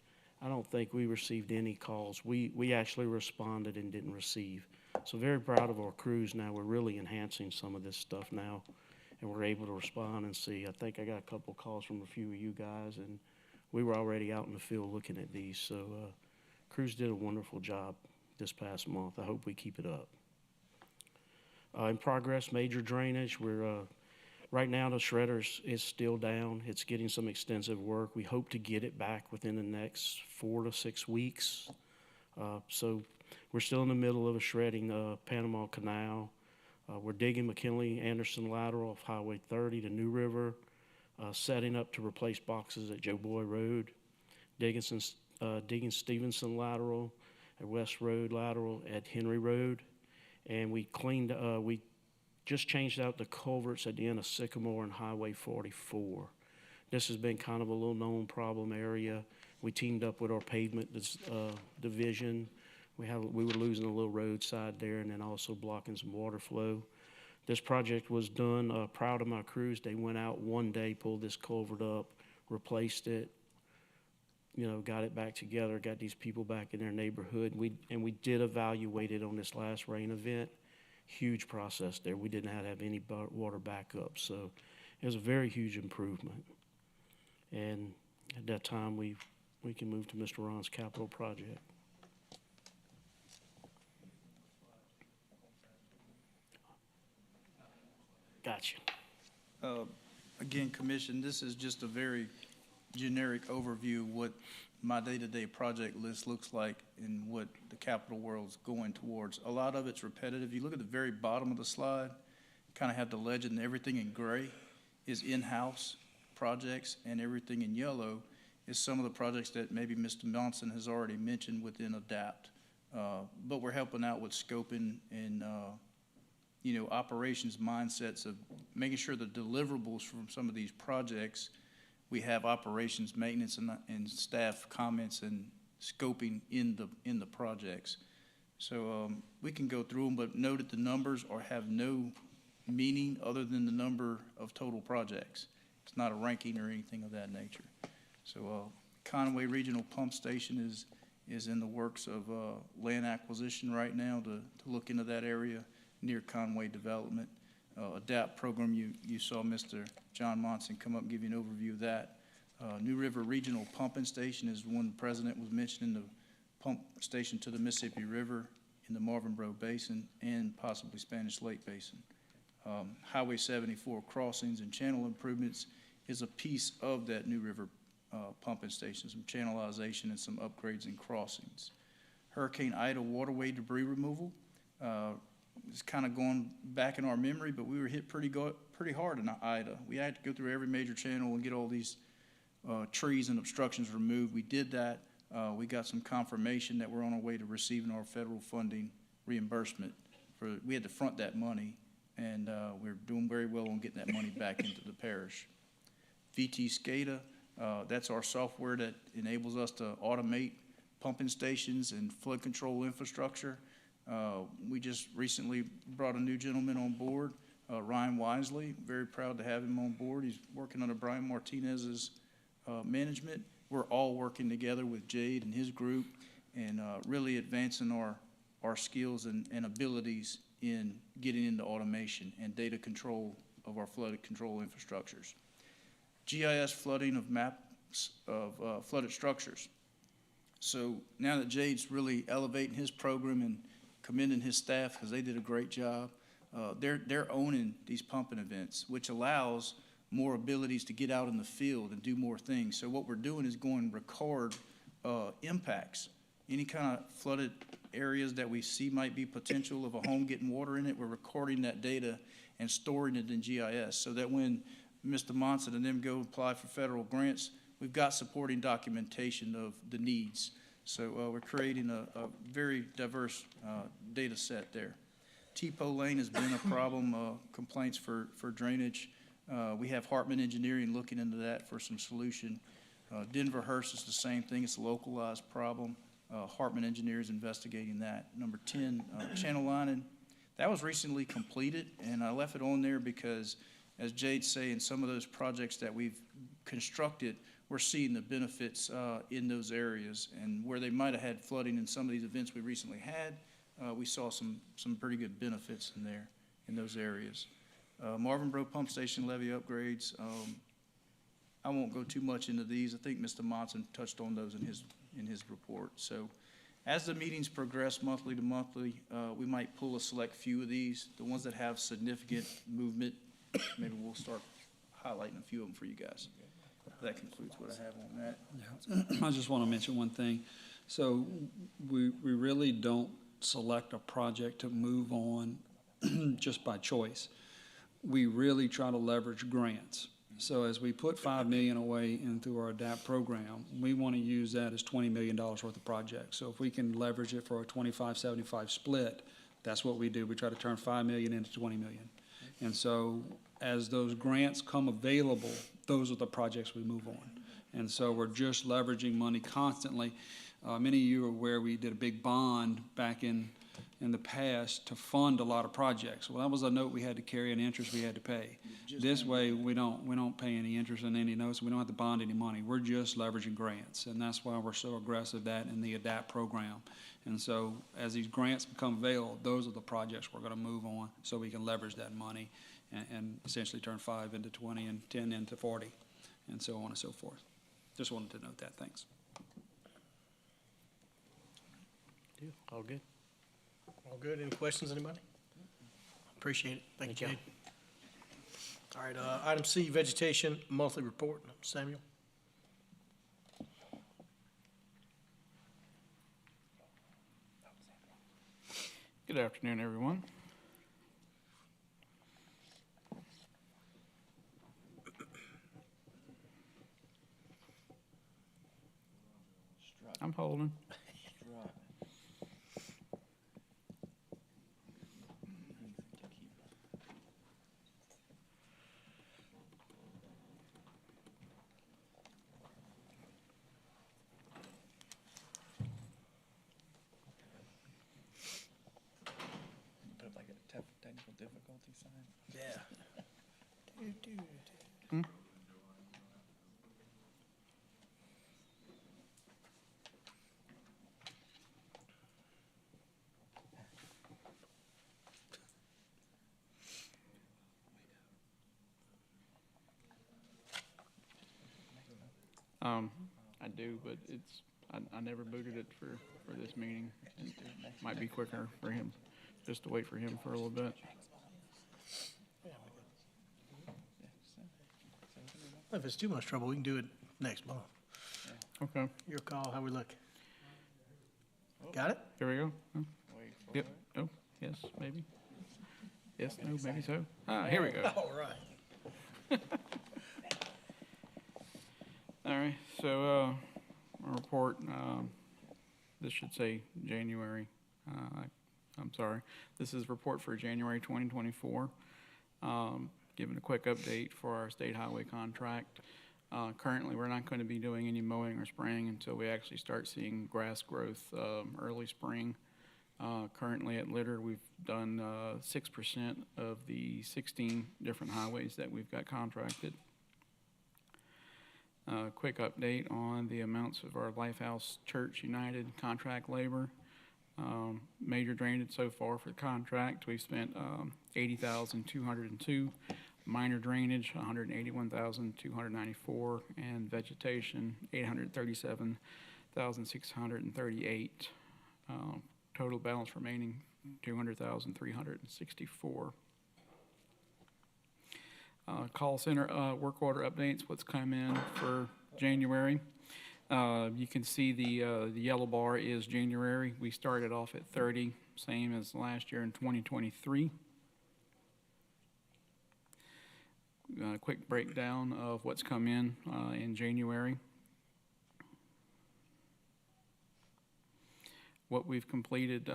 I don't think we received any calls. We actually responded and didn't receive. So very proud of our crews now. We're really enhancing some of this stuff now, and we're able to respond and see. I think I got a couple calls from a few of you guys, and we were already out in the field looking at these. So crews did a wonderful job this past month. I hope we keep it up. In progress, major drainage. We're right now the shredder is still down. It's getting some extensive work. We hope to get it back within the next 4 to 6 weeks. So we're still in the middle of a shredding Panama Canal. We're digging McKinley-Anderson lateral off Highway 30 to New River, setting up to replace boxes at Joe Boy Road, digging Stevenson lateral at West Road lateral at Henry Road. And we just changed out the culverts at the end of Sycamore and Highway 44. This has been kind of a little known problem area. We teamed up with our pavement division. We were losing a little roadside there and then also blocking some water flow. This project was done, proud of my crews. They went out one day, pulled this culvert up, replaced it, got it back together, got these people back in their neighborhood. We did evaluate it on this last rain event. Huge process there. We didn't have any water backup, so it was a very huge improvement. And at that time, we can move to Mr. Ron's capital project. Gotcha. Again, Commission, this is just a very generic overview of what my day-to-day project list looks like and what the capital world's going towards. A lot of it's repetitive. You look at the very bottom of the slide, kind of have the legend, everything in gray is in-house projects, and everything in yellow is some of the projects that maybe Mr. Johnson has already mentioned within ADAPT. But we're helping out with scoping and operations mindsets of making sure the deliverables from some of these projects, we have operations, maintenance, and staff comments and scoping in the projects. So we can go through them, but note that the numbers have no meaning other than the number of total projects. It's not a ranking or anything of that nature. So Conway Regional Pump Station is in the works of land acquisition right now to look into that area near Conway Development. ADAPT program, you saw Mr. John Monson come up and give you an overview of that. New River Regional Pumping Station is one the president was mentioning, the pump station to the Mississippi River in the Marvinboro Basin and possibly Spanish Lake Basin. Highway 74 crossings and channel improvements is a piece of that New River pumping station, some channelization and some upgrades and crossings. Hurricane Ida waterway debris removal. It's kind of going back in our memory, but we were hit pretty hard in Ida. We had to go through every major channel and get all these trees and obstructions removed. We did that. We got some confirmation that we're on our way to receiving our federal funding reimbursement. We had to front that money and we're doing very well on getting that money back into the parish. VT SCADA, that's our software that enables us to automate pumping stations and flood control infrastructure. We just recently brought a new gentleman on board, Ryan Wisely. Very proud to have him on board. He's working under Brian Martinez's management. We're all working together with Jade and his group and really advancing our skills and abilities in getting into automation and data control of our flood control infrastructures. GIS flooding of maps of flooded structures. So now that Jade's really elevating his program and commending his staff because they did a great job, they're owning these pumping events, which allows more abilities to get out in the field and do more things. So what we're doing is going to record impacts. Any kind of flooded areas that we see might be potential of a home getting water in it, we're recording that data and storing it in GIS so that when Mr. Monson and them go apply for federal grants, we've got supporting documentation of the needs. So we're creating a very diverse data set there. T-Po Lane has been a problem, complaints for drainage. We have Hartman Engineering looking into that for some solution. Denver Hearst is the same thing. It's a localized problem. Hartman Engineers investigating that. Number 10, channel lining. That was recently completed, and I left it on there because, as Jade's saying, some of those projects that we've constructed, we're seeing the benefits in those areas. And where they might have had flooding in some of these events we recently had, we saw some pretty good benefits in there, in those areas. Marvin Bro Pump Station levee upgrades. I won't go too much into these. I think Mr. Monson touched on those in his report. So as the meetings progress monthly to monthly, we might pull a select few of these. The ones that have significant movement, maybe we'll start highlighting a few of them for you guys. That concludes what I have on that. I just want to mention one thing. So we really don't select a project to move on just by choice. We really try to leverage grants. So as we put $5 million away into our ADAPT program, we want to use that as $20 million worth of projects. So if we can leverage it for a 25-75 split, that's what we do. We try to turn $5 million into $20 million. And so as those grants come available, those are the projects we move on. And so we're just leveraging money constantly. Many of you are aware we did a big bond back in the past to fund a lot of projects. Well, that was a note we had to carry and interest we had to pay. This way, we don't pay any interest on any notes. We don't have to bond any money. We're just leveraging grants, and that's why we're so aggressive that in the ADAPT program. And so as these grants become available, those are the projects we're going to move on so we can leverage that money and essentially turn 5 into 20 and 10 into 40 and so on and so forth. Just wanted to note that. Thanks. All good? All good. Any questions, anybody? Appreciate it. Thank you, Jade. All right, item C, vegetation monthly report. Samuel? Good afternoon, everyone. I'm holding. Put like a technical difficulty sign. Yeah. I do, but I never booted it for this meeting. It might be quicker for him, just to wait for him for a little bit. If it's too much trouble, we can do it next month. Okay, Your call, how we look. Got it? here we go. Huh? Yep, oh, yes, maybe. Yes, no, maybe so. Here we go. All right. All right, so, our report, this should say January. I'm sorry. This is report for January 2024. Giving a quick update for our state highway contract. Currently, we're not going to be doing any mowing or spraying until we actually start seeing grass growth early spring. Currently at Litter, we've done 6% of the 16 different highways that we've got contracted. Quick update on the amounts of our Lifehouse Church United contract labor. Major drainage so far for the contract, we've spent $80,202. Minor drainage, $181,294, and vegetation, $837,638. Total balance remaining, $200,364. Call center work order updates, what's come in for January. You can see the yellow bar is January. We started off at 30, same as last year in 2023. Quick breakdown of what's come in January. What we've completed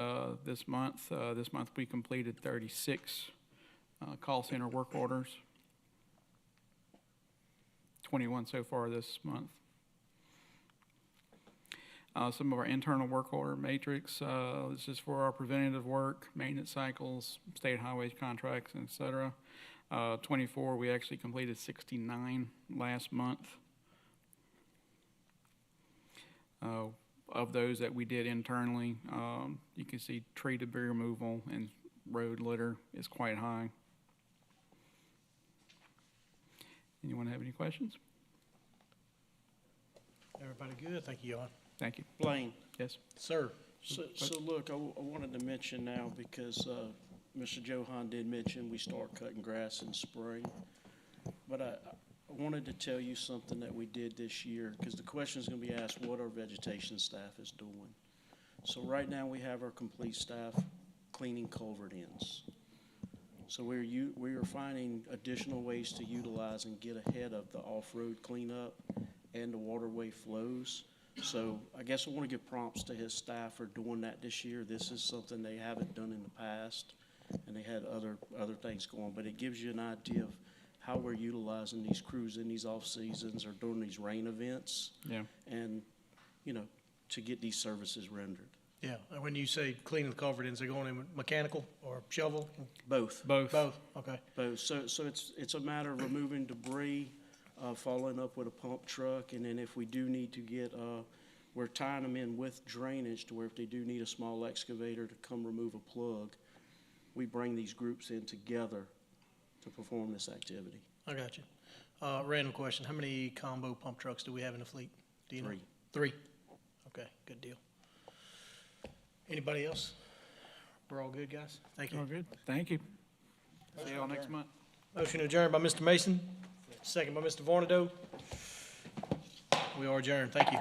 this month we completed 36 call center work orders. 21 so far this month. Some of our internal work order matrix, this is for our preventative work, maintenance cycles, state highways contracts, et cetera. 24, we actually completed 69 last month. Of those that we did internally, you can see tree debris removal and road litter is quite high. Anyone have any questions? Everybody good? Thank you, Jan. Thank you. Blaine, Yes. Sir? so look, I wanted to mention now because Mr. Johan did mention we start cutting grass in spring. But I wanted to tell you something that we did this year, because the question is going to be asked what our vegetation staff is doing. So right now, we have our complete staff cleaning culvert ends. So we are finding additional ways to utilize and get ahead of the off-road cleanup and the waterway flows. So I guess I want to give prompts to his staff for doing that this year. This is something they haven't done in the past, and they had other things going. But it gives you an idea of how we're utilizing these crews in these off seasons or during these rain events. Yeah. And, you know, to get these services rendered. Yeah, and when you say cleaning the culvert ends, they're going in with mechanical or shovel? Both. Both. Both, okay. Both. So it's a matter of removing debris, following up with a pump truck, and then if we do need to get, we're tying them in with drainage to where if they do need a small excavator to come remove a plug, we bring these groups in together to perform this activity. I got you. Random question, how many combo pump trucks do we have in the fleet? Do you know? 3. 3? Okay, good deal. Anybody else? We're all good, guys? Thank you. All good. Thank you. See y'all next month. Motion adjourned by Mr. Mason, second by Mr. Vornado. We are adjourned. Thank you.